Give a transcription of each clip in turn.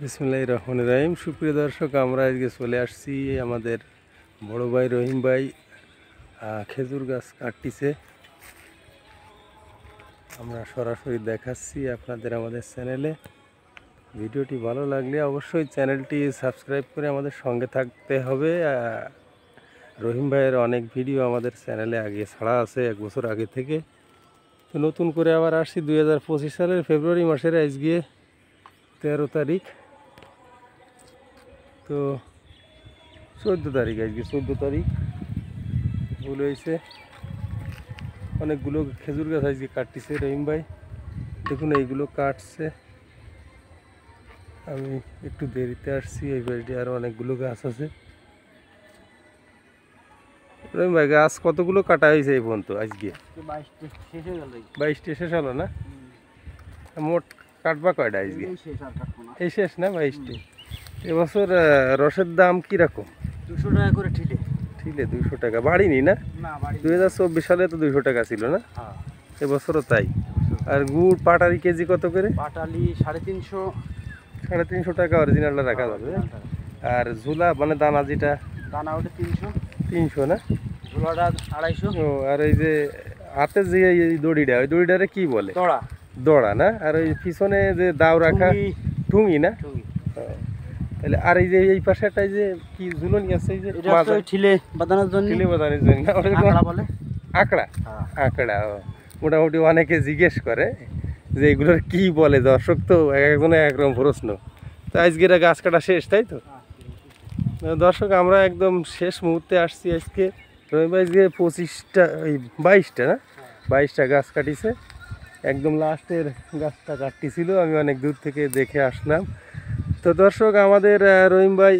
বিসমিল্লাহির রহমানির রহিম। সুপ্রিয় দর্শক, আমরা আজকে চলে আসছি আমাদের বড় ভাই রহিম ভাই খেজুর গাছ কাটতিছে। আমরা সরাসরি দেখাচ্ছি আপনাদের আমাদের চ্যানেলে। ভিডিওটি ভালো লাগলে অবশ্যই চ্যানেলটি সাবস্ক্রাইব করে আমাদের সঙ্গে থাকতে হবে। রহিম ভাইয়ের অনেক ভিডিও আমাদের চ্যানেলে আগে ছাড়া আছে, 1 বছর আগে থেকে। তো নতুন করে আবার আসছি 2025 সালের ফেব্রুয়ারি মাসের আজকে 13 তারিখ। তো 14 তারিখ, আজকে 14 তারিখ ভুল হয়েছে। অনেকগুলো খেজুর গাছ আজকে কাটতেছে রহিম ভাই। দেখুন এইগুলো কাটছে, আমি একটু দেরিতে আসছি। এই বাড়িতে আরও অনেকগুলো গাছ আছে। রহিম ভাই, গাছ কতগুলো কাটা হয়েছে এই পর্যন্ত? আজকে 22টা শেষ হলো না? মোট কাটবা কয়টা আজকে? এই শেষ না? 22টা। এবছর রসের দাম কীরকম? 200 টাকা করে ঠিলে। ঠিলে 200 টাকা, বাড়িনি না? 2024 সালে তো 200 টাকা ছিল না? এবছরও তাই। আর গুড় পাটালি কেজি কত করে? পাটালি 350। 350 টাকা অরিজিনালটা রাখা যাবে। আর ঝুলা মানে দানা যেটা, দানা ওটা 300। 300 না? ঝুলাটা 250। ও, আর এই যে হাতে যে এই দড়িটা, ওই দড়িটারে কি বলে? দড়া। দড়া না? আর ওই পিছনে যে দাও রাখা ঠুঙি না? তাহলে আর এই যে এই পাশেটাই যে কি ঝুলনি আছে, এই যে ঠিলে বাঁধানোর জন্য। ঠিলে বাঁধানোর জন্য না? ওটা আকড়া বলে। আকড়া। আকড়া। মোটামুটি অনেকে জিজ্ঞেস করে যে এগুলোর কি বলে। দর্শক তো একজনে একরকম প্রশ্ন। তো আজকের গাছ কাটা শেষ, তাই তো? দর্শক, আমরা একদম শেষ মুহূর্তে আসছি আজকে। রহিম ভাই আজকে 25টা, ওই 22টা না? 22টা গাছ কাটিছে। একদম লাস্টের গাছটা কাটতেছিল, আমি অনেক দূর থেকে দেখে আসলাম। তো দর্শক, আমাদের রহিম ভাই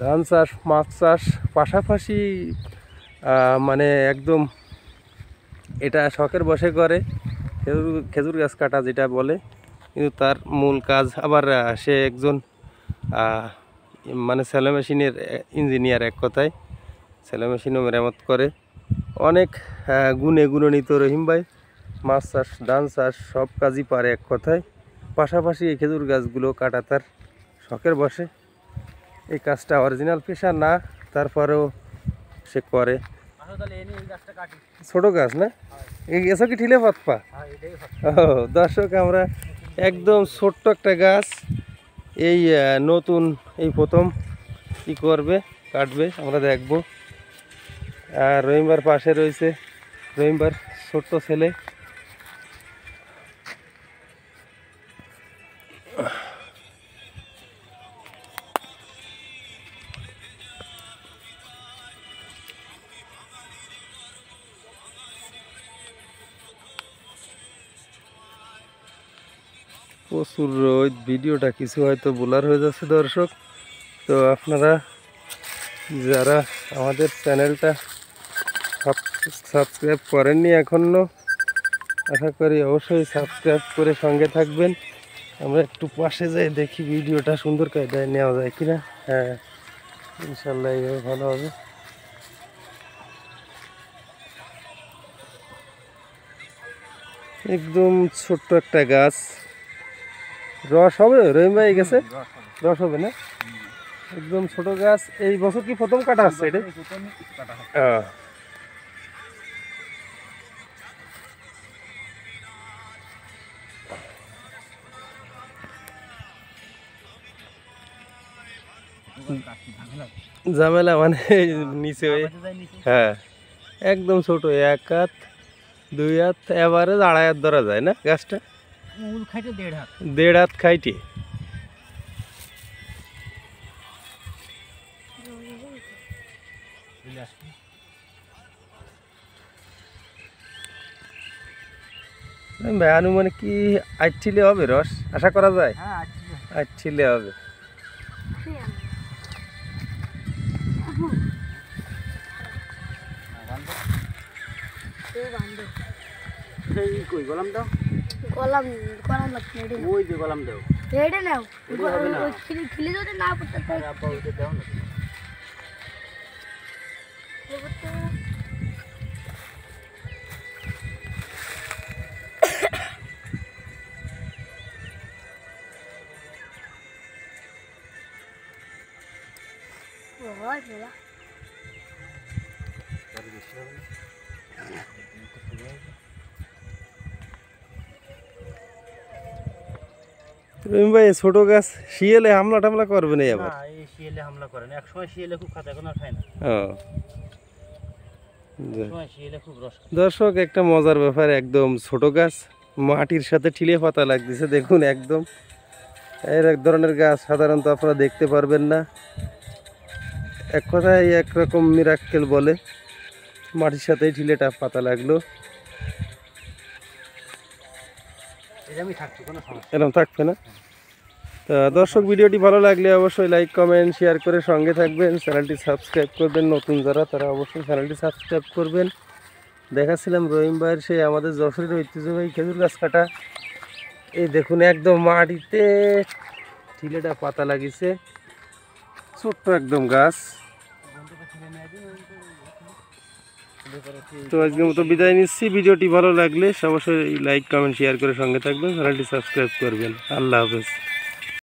ধান চাষ, মাছ চাষ পাশাপাশি মানে একদম এটা শখের বশে করে, খেজুর গাছ কাটা যেটা বলে। কিন্তু তার মূল কাজ আবার সে একজন মানে সেলো মেশিনের ইঞ্জিনিয়ার, এক কথায় সেলো মেশিনও মেরামত করে। অনেক গুণে গুণান্বিত রহিম ভাই। মাছ চাষ, ধান চাষ সব কাজই পারে এক কথায়। পাশাপাশি এই খেজুর গাছগুলো কাটা তার শখের বশে। এই কাজটা অরিজিনাল পেশা না, তারপরেও সে করে। ছোট গাছ না? এই গাছও কি ঠিলে পাতপা? ও দর্শক, আমরা একদম ছোট্ট একটা গাছ, এই নতুন এই প্রথম কি করবে, কাটবে, আমরা দেখব। আর রহিমবার পাশে রয়েছে রহিমবার ছোট্ট ছেলে। প্রচুর রোদ, ভিডিওটা কিছু হয়তো ব্লার হয়ে যাচ্ছে দর্শক। তো আপনারা যারা আমাদের চ্যানেলটা সাবস্ক্রাইব করেননি এখনও, আশা করি অবশ্যই সাবস্ক্রাইব করে সঙ্গে থাকবেন। আমরা একটু পাশে যাই, দেখি ভিডিওটা সুন্দর কায়দায় নেওয়া যায় কিনা। হ্যাঁ, ইনশাল্লাহ এইভাবে ভালো হবে। একদম ছোট্ট একটা গাছ, রস হবে রহিম ভাই গেছে? রস হবে না? একদম ছোট গাছ। এই বছর কি প্রথম কাটা হচ্ছে এটা? ঝামেলা মানে নিচে, হ্যাঁ একদম ছোট, 1 হাত 2 হাত, এভারেজ 2.5 হাত ধরা যায় না গাছটা? 1.5 হাত খাইটে। আনুমানিক কি 8 ছিলে হবে রস, আশা করা যায়? 8 ছিলে হবে। গলাম দাও। গলাম দাও। রহিম ভাই ছোট গাছ শিয়ালে হামলা টামলা করবে না আবার? না, এই শিয়ালে হামলা করে না। এক সময় শিয়ালে খুব খায়, এখন আর খায় না। ও এক সময় শিয়ালে খুব রস খায়। দর্শক, একটা মজার ব্যাপার, একদম ছোট গাছ মাটির সাথে ঠিলে পাতা লাগতেছে দেখুন। একদম এর এক ধরনের গাছ সাধারণত আপনারা দেখতে পারবেন না। এক কথায় একরকম মিরাক্কেল বলে, মাটির সাথেই ঠিলেটা পাতা লাগলো। এটা আমি থাকছি, কোনো সমস্যা এরকম থাকবে না। তা দর্শক, ভিডিওটি ভালো লাগলে অবশ্যই লাইক কমেন্ট শেয়ার করে সঙ্গে থাকবেন, চ্যানেলটি সাবস্ক্রাইব করবেন। নতুন যারা তারা অবশ্যই চ্যানেলটি সাবস্ক্রাইব করবেন। দেখাচ্ছিলাম রহিম ভাইয়ের সেই আমাদের যশোরের ঐতিহ্যবাহী খেজুর গাছ কাটা। এই দেখুন একদম মাটিতে ঠিলেটা পাতা লাগিয়েছে, ছোট্ট একদম গাছ। তো আজকের মতো বিদায় নিচ্ছি। ভিডিওটি ভালো লাগলে অবশ্যই লাইক কমেন্ট শেয়ার করে সঙ্গে থাকবেন, চ্যানেলটি সাবস্ক্রাইব করবেন। আল্লাহ হাফেজ।